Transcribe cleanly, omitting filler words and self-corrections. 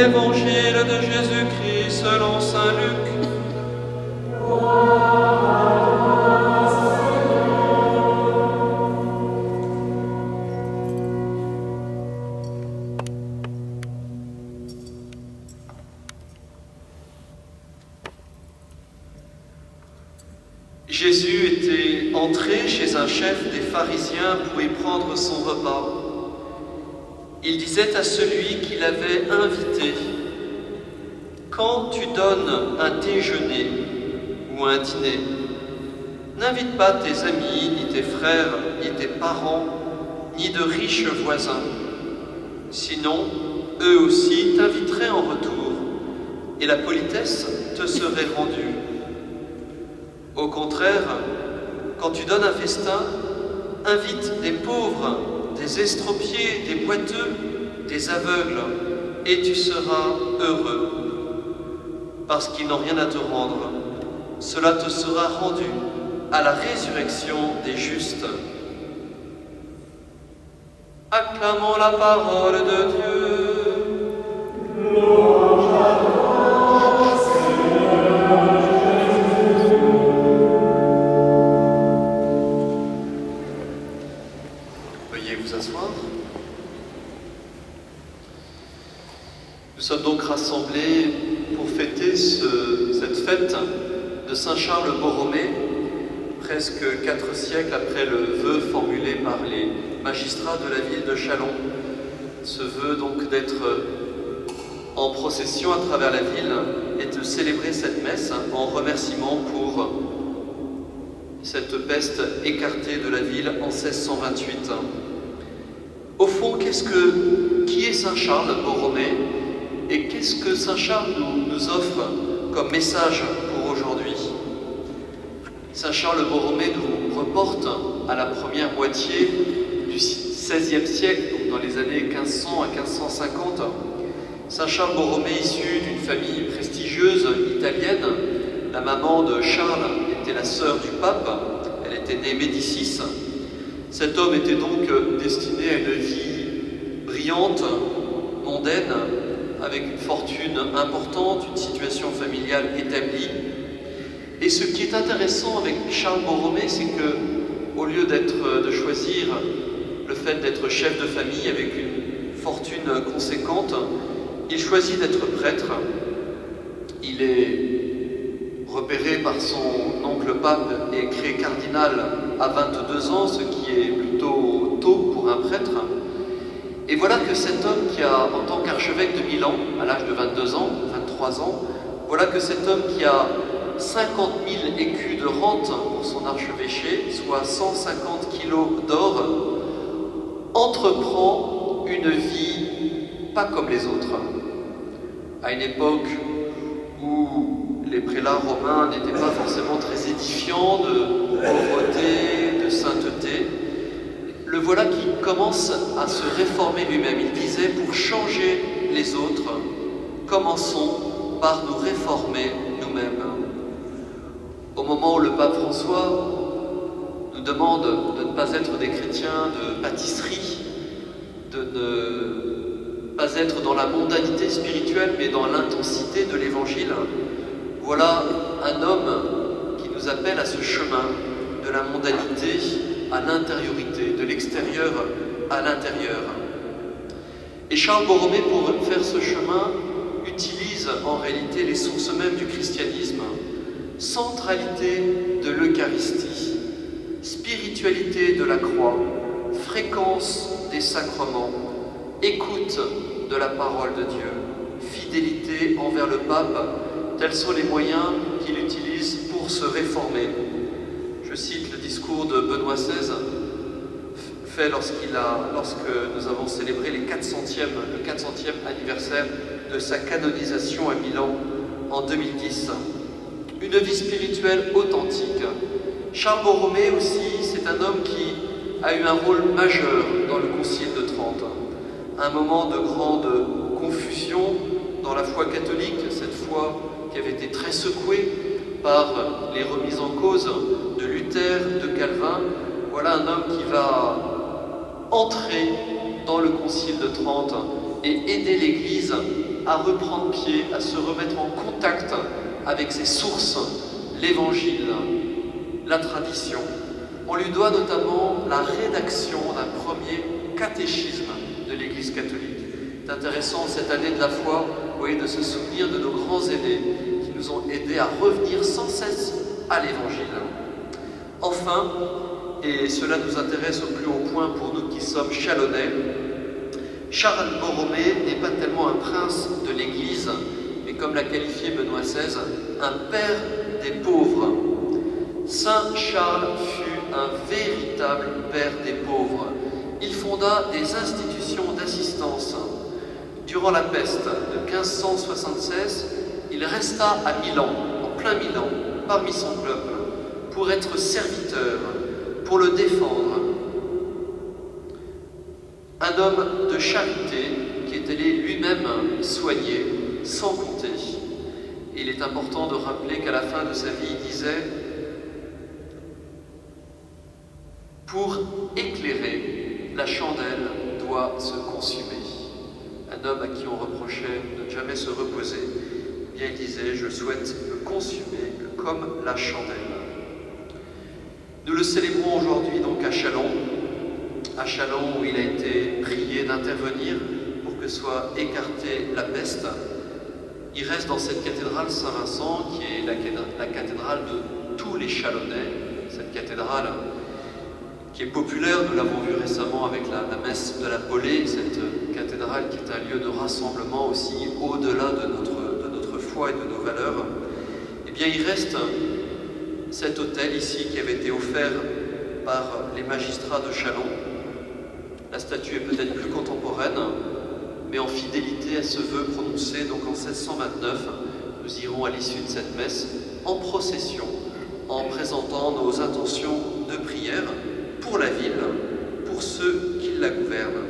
Évangile de Jésus-Christ selon saint Luc. Jésus était entré chez un chef des pharisiens pour y prendre son repas. Il disait à celui qui l'avait invité: « Quand tu donnes un déjeuner ou un dîner, n'invite pas tes amis, ni tes frères, ni tes parents, ni de riches voisins. Sinon, eux aussi t'inviteraient en retour, et la politesse te serait rendue. Au contraire, quand tu donnes un festin, invite des pauvres, des estropiés, des boiteux, des aveugles, et tu seras heureux, parce qu'ils n'ont rien à te rendre. Cela te sera rendu à la résurrection des justes. » Acclamons la parole de Dieu. Louange à toi, Seigneur Jésus. Veuillez vous asseoir. Nous sommes donc rassemblés pour fêter cette fête de Saint Charles Borromée, presque 4 siècles après le vœu formulé par les magistrats de la ville de Châlons. Ce vœu donc d'être en procession à travers la ville et de célébrer cette messe en remerciement pour cette peste écartée de la ville en 1628. Au fond, qui est Saint Charles Borromée et qu'est-ce que Saint Charles nous offre comme message pour aujourd'hui? Saint Charles Borromée nous reporte à la première moitié du XVIe siècle, donc dans les années 1500 à 1550. Saint Charles Borromée, issu d'une famille prestigieuse italienne, la maman de Charles était la sœur du pape, elle était née Médicis. Cet homme était donc destiné à une vie brillante, mondaine, avec une fortune importante, une situation familiale établie. Et ce qui est intéressant avec Charles Borromée, c'est que, au lieu de choisir le fait d'être chef de famille avec une fortune conséquente, il choisit d'être prêtre. Il est repéré par son oncle pape et créé cardinal à 22 ans, ce qui est plutôt tôt pour un prêtre. Et voilà que cet homme qui a, en tant qu'archevêque de Milan, à l'âge de 22 ans, 23 ans, voilà que cet homme qui a 50 000 écus de rente pour son archevêché, soit 150 kilos d'or, entreprend une vie pas comme les autres. À une époque où les prélats romains n'étaient pas forcément très édifiants de pauvreté, de sainteté, le voilà qui commence à se réformer lui-même. Il disait: pour changer les autres, commençons par nous réformer nous-mêmes. Au moment où le pape François nous demande de ne pas être des chrétiens de pâtisserie, de ne pas être dans la mondanité spirituelle, mais dans l'intensité de l'Évangile, voilà un homme qui nous appelle à ce chemin de la mondanité à l'intériorité, de l'extérieur à l'intérieur. Et Charles Borromée, pour faire ce chemin, utilise en réalité les sources mêmes du christianisme: centralité de l'Eucharistie, spiritualité de la croix, fréquence des sacrements, écoute de la parole de Dieu, fidélité envers le pape. Tels sont les moyens qu'il utilise pour se réformer. Je cite le discours de Benoît XVI, fait lorsque nous avons célébré le 400e anniversaire de sa canonisation à Milan en 2010. une vie spirituelle authentique. Charles Borromée aussi, c'est un homme qui a eu un rôle majeur dans le Concile de Trente. Un moment de grande confusion dans la foi catholique, cette foi qui avait été très secouée par les remises en cause de Luther, de Calvin. Voilà un homme qui va entrer dans le Concile de Trente et aider l'Église à reprendre pied, à se remettre en contact avec ses sources, l'Évangile, la tradition. On lui doit notamment la rédaction d'un premier catéchisme de l'Église catholique. C'est intéressant cette année de la foi, vous voyez, de se souvenir de nos grands aînés qui nous ont aidés à revenir sans cesse à l'Évangile. Enfin, et cela nous intéresse au plus haut point pour nous qui sommes chalonnais, Charles Borromée n'est pas tellement un prince de l'Église, mais comme l'a qualifié Benoît XVI, un père des pauvres. Saint Charles fut un véritable père des pauvres. Il fonda des institutions d'assistance. Durant la peste de 1576, il resta à Milan, en plein Milan, parmi son peuple, pour être serviteur, pour le défendre. Un homme de charité qui est allé lui-même soigner sans compter. Et il est important de rappeler qu'à la fin de sa vie, il disait « Pour éclairer, la chandelle doit se consumer. » Un homme à qui on reprochait de ne jamais se reposer, eh bien il disait « Je souhaite me consumer comme la chandelle. » Nous le célébrons aujourd'hui donc à Châlons où il a été prié d'intervenir pour que soit écartée la peste. Il reste dans cette cathédrale Saint-Vincent qui est la cathédrale de tous les Chalonnais, cette cathédrale qui est populaire, nous l'avons vu récemment avec la messe de la Polée, cette cathédrale qui est un lieu de rassemblement aussi au-delà de notre foi et de nos valeurs. Eh bien il reste cet autel ici qui avait été offert par les magistrats de Châlons. La statue est peut-être plus contemporaine, mais en fidélité à ce vœu prononcé donc en 1629, nous irons à l'issue de cette messe en procession, en présentant nos intentions de prière pour la ville, pour ceux qui la gouvernent.